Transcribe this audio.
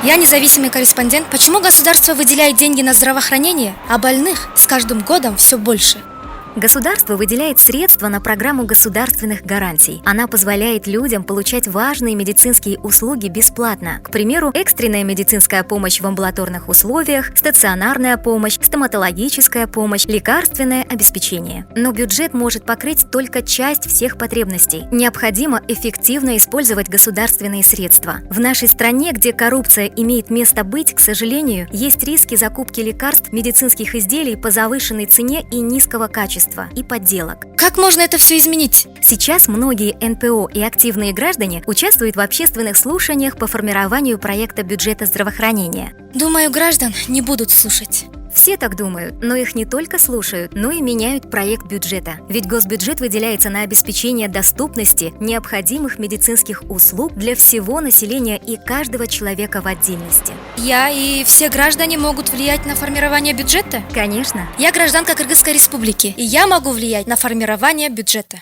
Я независимый корреспондент. Почему государство выделяет деньги на здравоохранение, а больных с каждым годом все больше? Государство выделяет средства на программу государственных гарантий. Она позволяет людям получать важные медицинские услуги бесплатно. К примеру, экстренная медицинская помощь в амбулаторных условиях, стационарная помощь, стоматологическая помощь, лекарственное обеспечение. Но бюджет может покрыть только часть всех потребностей. Необходимо эффективно использовать государственные средства. В нашей стране, где коррупция имеет место быть, к сожалению, есть риски закупки лекарств, медицинских изделий по завышенной цене и низкого качества и подделок. Как можно это все изменить? Сейчас многие НПО и активные граждане участвуют в общественных слушаниях по формированию проекта бюджета здравоохранения. Думаю, граждан не будут слушать. Все так думают, но их не только слушают, но и меняют проект бюджета. Ведь госбюджет выделяется на обеспечение доступности необходимых медицинских услуг для всего населения и каждого человека в отдельности. Я и все граждане могут влиять на формирование бюджета? Конечно. Я гражданка Кыргызской республики, и я могу влиять на формирование бюджета.